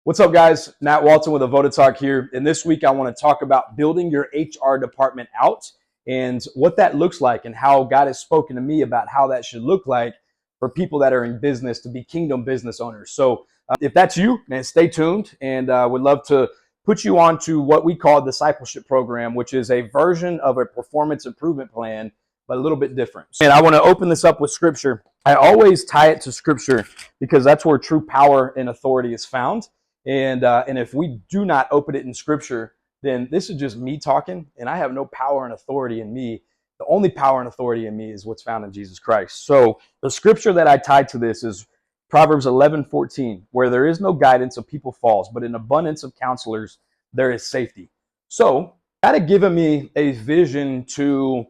What's up, guys? Matt Walton with Avodah Talk here. And this week, I want to talk about building your HR department out and what that looks like and how God has spoken to me about how that should look like for people that are in business to be kingdom business owners. So if that's you, man, stay tuned. And would love to put you on to what we call a discipleship program, which is a version of a performance improvement plan, but a little bit different. And I want to open this up with scripture. I always tie it to scripture because that's where true power and authority is found. And if we do not open it in scripture, then this is just me talking, and I have no power and authority in me. The only power and authority in me is what's found in Jesus Christ. So the scripture that I tied to this is Proverbs 11:14, where there is no guidance, a people falls, but in abundance of counselors, there is safety. So God had given me a vision to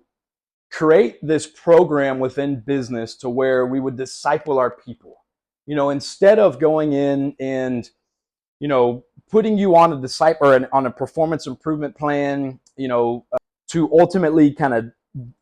create this program within business to where we would disciple our people. Instead of going in and putting you on a disciple or on a performance improvement plan, to ultimately kind of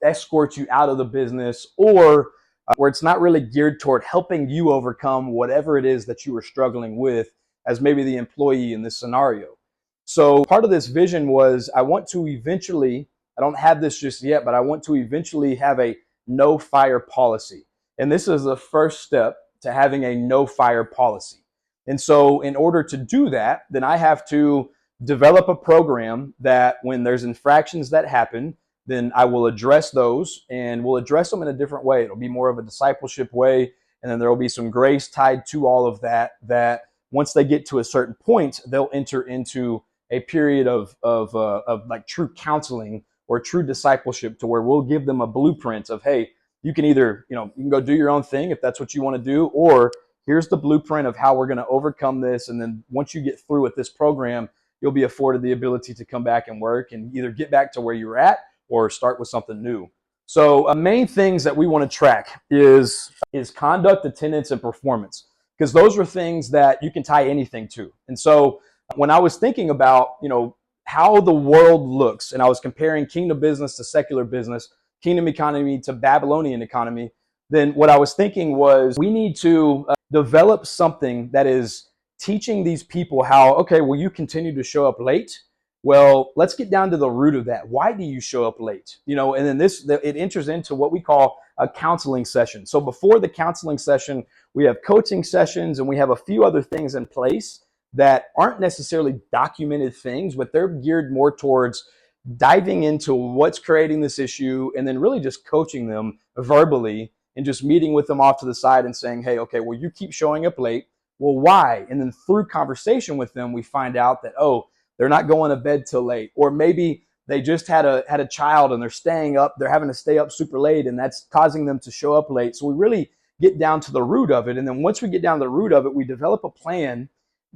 escort you out of the business, or where it's not really geared toward helping you overcome whatever it is that you were struggling with as maybe the employee in this scenario. So part of this vision was I want to eventually, I don't have this just yet, but I want to eventually have a no fire policy. And this is the first step to having a no fire policy. And so in order to do that, then I have to develop a program that when there's infractions that happen, then I will address those, and we'll address them in a different way. It'll be more of a discipleship way, and then there will be some grace tied to all of that, that once they get to a certain point, they'll enter into a period of like true counseling or true discipleship, to where we'll give them a blueprint of, hey, you can either, you can go do your own thing if that's what you want to do, or here's the blueprint of how we're going to overcome this. And then once you get through with this program, you'll be afforded the ability to come back and work and either get back to where you were at or start with something new. So main things that we want to track is conduct, attendance, and performance, because those are things that you can tie anything to. And so when I was thinking about, how the world looks, and I was comparing kingdom business to secular business, kingdom economy to Babylonian economy, then what I was thinking was we need to develop something that is teaching these people how, okay, well, you continue to show up late. Well, let's get down to the root of that. Why do you show up late? And then it enters into what we call a counseling session. So before the counseling session, we have coaching sessions, and we have a few other things in place that aren't necessarily documented things, but they're geared more towards diving into what's creating this issue, and then really just coaching them verbally and just meeting with them off to the side and saying, hey, okay, well, you keep showing up late. Well, why? And then through conversation with them, we find out that, oh, they're not going to bed till late. Or maybe they just had a child and they're staying up, they're having to stay up super late, and that's causing them to show up late. So we really get down to the root of it. And then once we get down to the root of it, we develop a plan.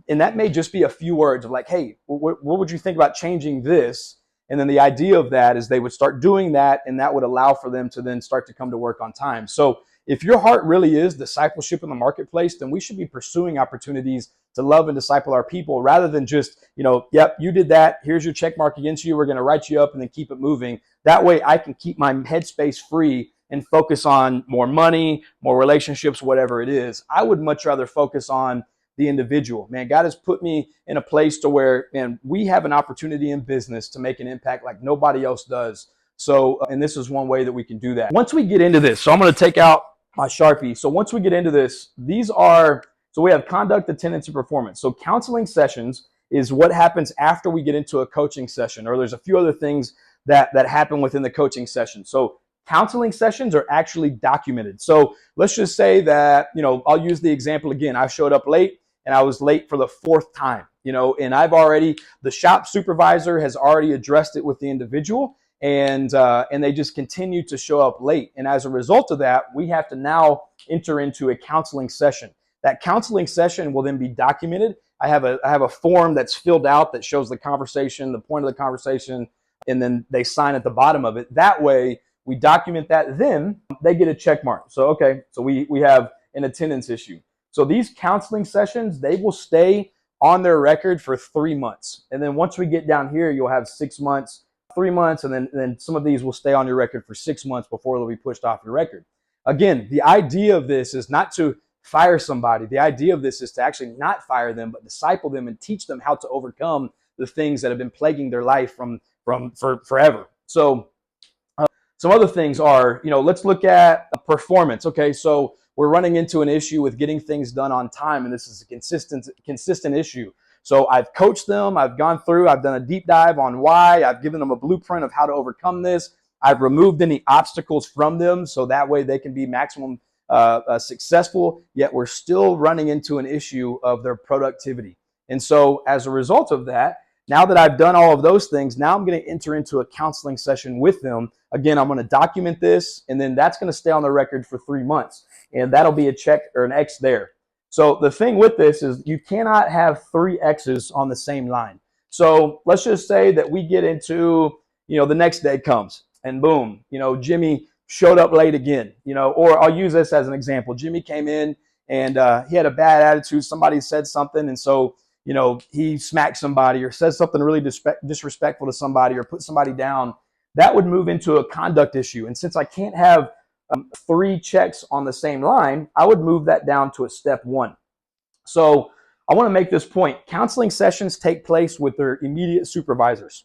And that may just be a few words of like, hey, what would you think about changing this? And then the idea of that is they would start doing that, and that would allow for them to then start to come to work on time. So if your heart really is discipleship in the marketplace, then we should be pursuing opportunities to love and disciple our people, rather than just, yep, you did that, here's your check mark against you, we're going to write you up and then keep it moving. That way I can keep my headspace free and focus on more money, more relationships, whatever it is. I would much rather focus on the individual. Man, God has put me in a place to where, man, we have an opportunity in business to make an impact like nobody else does. So, and this is one way that we can do that. Once we get into this, so I'm going to take out my Sharpie. So once we get into this, so we have conduct, attendance, and performance. So counseling sessions is what happens after we get into a coaching session, or there's a few other things that happen within the coaching session. So counseling sessions are actually documented. So let's just say that, I'll use the example again. I showed up late, and I was late for the fourth time, and the shop supervisor has already addressed it with the individual, and they just continue to show up late. And as a result of that, we have to now enter into a counseling session. That counseling session will then be documented. I have a form that's filled out that shows the conversation, the point of the conversation, and then they sign at the bottom of it. That way, we document that, then they get a check mark. So, okay, so we have an attendance issue. So these counseling sessions, they will stay on their record for 3 months. And then once we get down here, you'll have 6 months, 3 months, and then some of these will stay on your record for 6 months before they'll be pushed off your record. Again, the idea of this is not to fire somebody. The idea of this is to actually not fire them, but disciple them and teach them how to overcome the things that have been plaguing their life for forever. So some other things are, let's look at performance. Okay, so we're running into an issue with getting things done on time, and this is a consistent issue. So I've coached them, I've gone through, I've done a deep dive on why, I've given them a blueprint of how to overcome this. I've removed any obstacles from them so that way they can be maximum successful, yet we're still running into an issue of their productivity. And so as a result of that, now that I've done all of those things, now I'm going to enter into a counseling session with them. Again, I'm going to document this, and then that's going to stay on the record for 3 months. And that'll be a check or an X there. So the thing with this is you cannot have 3 X's on the same line. So let's just say that we get into, the next day comes, and boom, Jimmy showed up late again, or I'll use this as an example. Jimmy came in and he had a bad attitude. Somebody said something, and so he smacked somebody or says something really disrespectful to somebody or put somebody down. That would move into a conduct issue. And since I can't have 3 checks on the same line, I would move that down to a step 1. So I want to make this point. Counseling sessions take place with their immediate supervisors.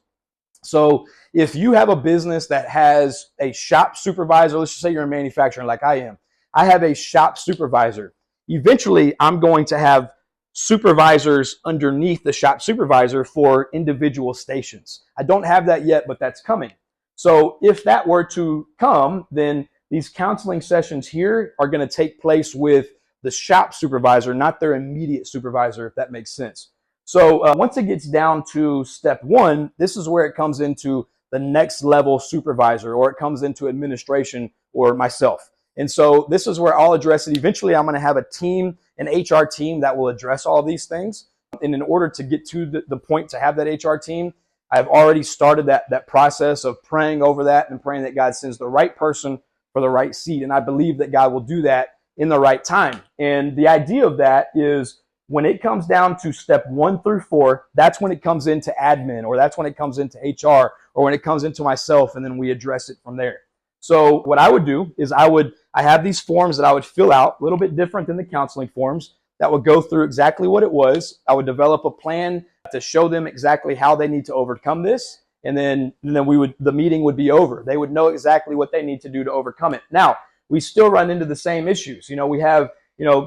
So if you have a business that has a shop supervisor, let's just say you're in manufacturing like I am. I have a shop supervisor. Eventually, I'm going to have supervisors underneath the shop supervisor for individual stations. I don't have that yet, but that's coming. So if that were to come, then these counseling sessions here are going to take place with the shop supervisor, not their immediate supervisor, if that makes sense. So once it gets down to step 1, this is where it comes into the next level supervisor, or it comes into administration or myself. And so this is where I'll address it. Eventually, I'm going to have a team, an HR team that will address all these things. And in order to get to the point to have that HR team, I've already started that process of praying over that and praying that God sends the right person for the right seat. And I believe that God will do that in the right time. And the idea of that is when it comes down to step 1 through 4, that's when it comes into admin, or that's when it comes into HR, or when it comes into myself, and then we address it from there. So what I would do is I have these forms that I would fill out, a little bit different than the counseling forms, that would go through exactly what it was. I would develop a plan to show them exactly how they need to overcome this. And then the meeting would be over. They would know exactly what they need to do to overcome it. Now, we still run into the same issues. We have,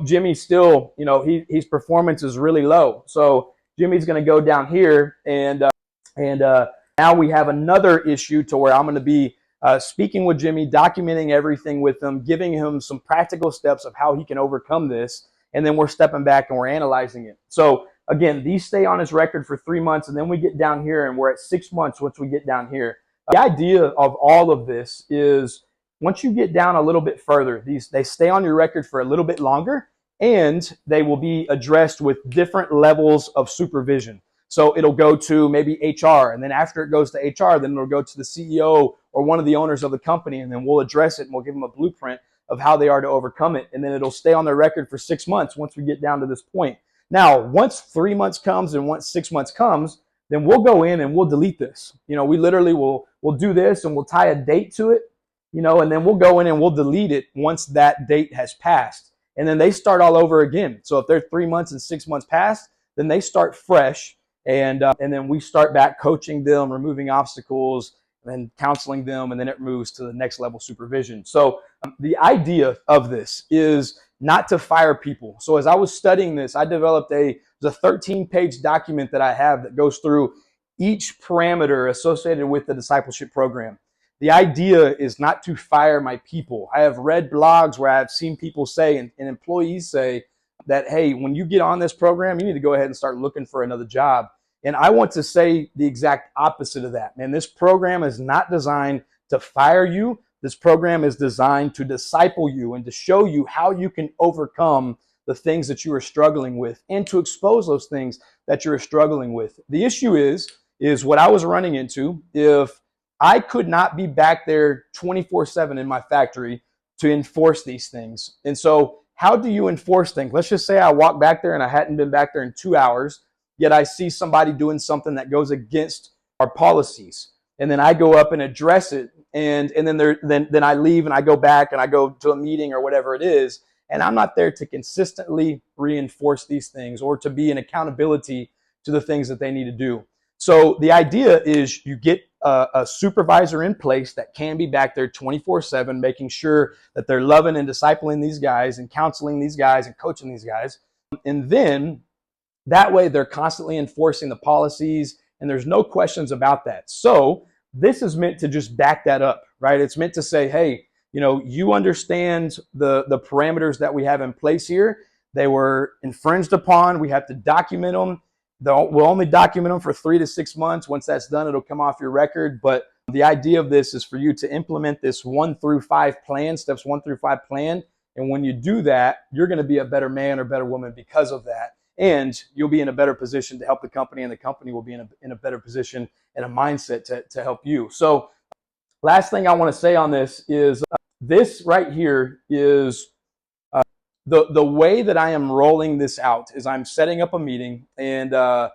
Jimmy still, his performance is really low. So Jimmy's going to go down here, and now we have another issue to where I'm going to be speaking with Jimmy, documenting everything with him, giving him some practical steps of how he can overcome this. And then we're stepping back and we're analyzing it. So again, these stay on his record for 3 months, and then we get down here and we're at 6 months once we get down here. The idea of all of this is once you get down a little bit further, they stay on your record for a little bit longer, and they will be addressed with different levels of supervision. So it'll go to maybe HR, and then after it goes to HR, then it'll go to the CEO or one of the owners of the company, and then we'll address it and we'll give them a blueprint of how they are to overcome it. And then it'll stay on their record for 6 months once we get down to this point. Now, once 3 months comes and once 6 months comes, then we'll go in and we'll delete this. We literally we'll do this and we'll tie a date to it, and then we'll go in and we'll delete it once that date has passed. And then they start all over again. So if they're 3 months and 6 months past, then they start fresh. And then we start back coaching them, removing obstacles, and then counseling them, and then it moves to the next level supervision. So the idea of this is not to fire people. So as I was studying this, I developed a 13-page document that I have that goes through each parameter associated with the discipleship program. The idea is not to fire my people. I have read blogs where I've seen people say, and employees say, that, hey, when you get on this program, you need to go ahead and start looking for another job. And I want to say the exact opposite of that. Man, this program is not designed to fire you. This program is designed to disciple you and to show you how you can overcome the things that you are struggling with and to expose those things that you're struggling with. The issue is what I was running into. If I could not be back there 24/7 in my factory to enforce these things. And so how do you enforce things? Let's just say I walk back there and I hadn't been back there in 2 hours, yet I see somebody doing something that goes against our policies. And then I go up and address it. And then I leave and I go back and I go to a meeting or whatever it is. And I'm not there to consistently reinforce these things or to be an accountability to the things that they need to do. So the idea is you get a supervisor in place that can be back there 24/7, making sure that they're loving and discipling these guys and counseling these guys and coaching these guys. And then that way they're constantly enforcing the policies and there's no questions about that. So this is meant to just back that up, right? It's meant to say, hey, you understand the parameters that we have in place here. They were infringed upon. We have to document them. We'll only document them for 3 to 6 months. Once that's done, it'll come off your record. But the idea of this is for you to implement this 1 through 5 plan, steps 1 through 5 plan. And when you do that, you're going to be a better man or better woman because of that. And you'll be in a better position to help the company, and the company will be in a better position and a mindset to help you. So last thing I want to say on this is this right here is the way that I am rolling this out is I'm setting up a meeting and I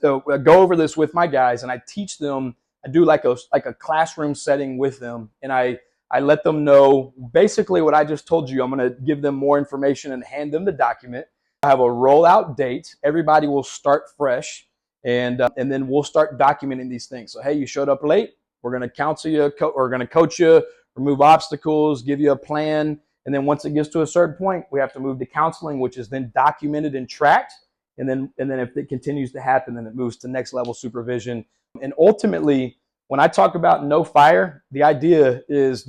go over this with my guys and I teach them. I do like a classroom setting with them, and I let them know basically what I just told you. I'm going to give them more information and hand them the document. I have a rollout date. Everybody will start fresh, and then we'll start documenting these things. So hey, you showed up late. We're going to counsel you. We're going to coach you, remove obstacles, give you a plan. And then once it gets to a certain point, we have to move to counseling, which is then documented and tracked. And then if it continues to happen, then it moves to next level supervision. And ultimately, when I talk about no fire, the idea is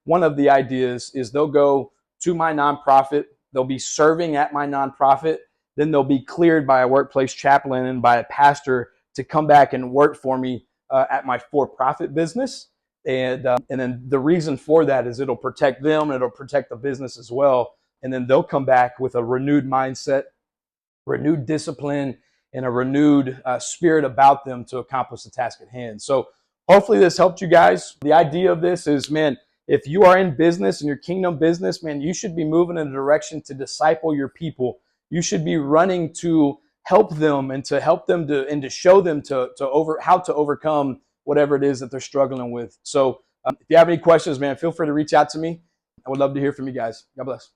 one of the ideas is they'll go to my nonprofit. They'll be serving at my nonprofit. Then they'll be cleared by a workplace chaplain and by a pastor to come back and work for me at my for-profit business. And then the reason for that is it'll protect them, it'll protect the business as well. And then they'll come back with a renewed mindset, renewed discipline, and a renewed spirit about them to accomplish the task at hand. So hopefully this helped you guys. The idea of this is, man, if you are in business and your kingdom business, man, you should be moving in a direction to disciple your people. You should be running to help them and to show them how to overcome whatever it is that they're struggling with. So if you have any questions, man, feel free to reach out to me. I would love to hear from you guys. God bless.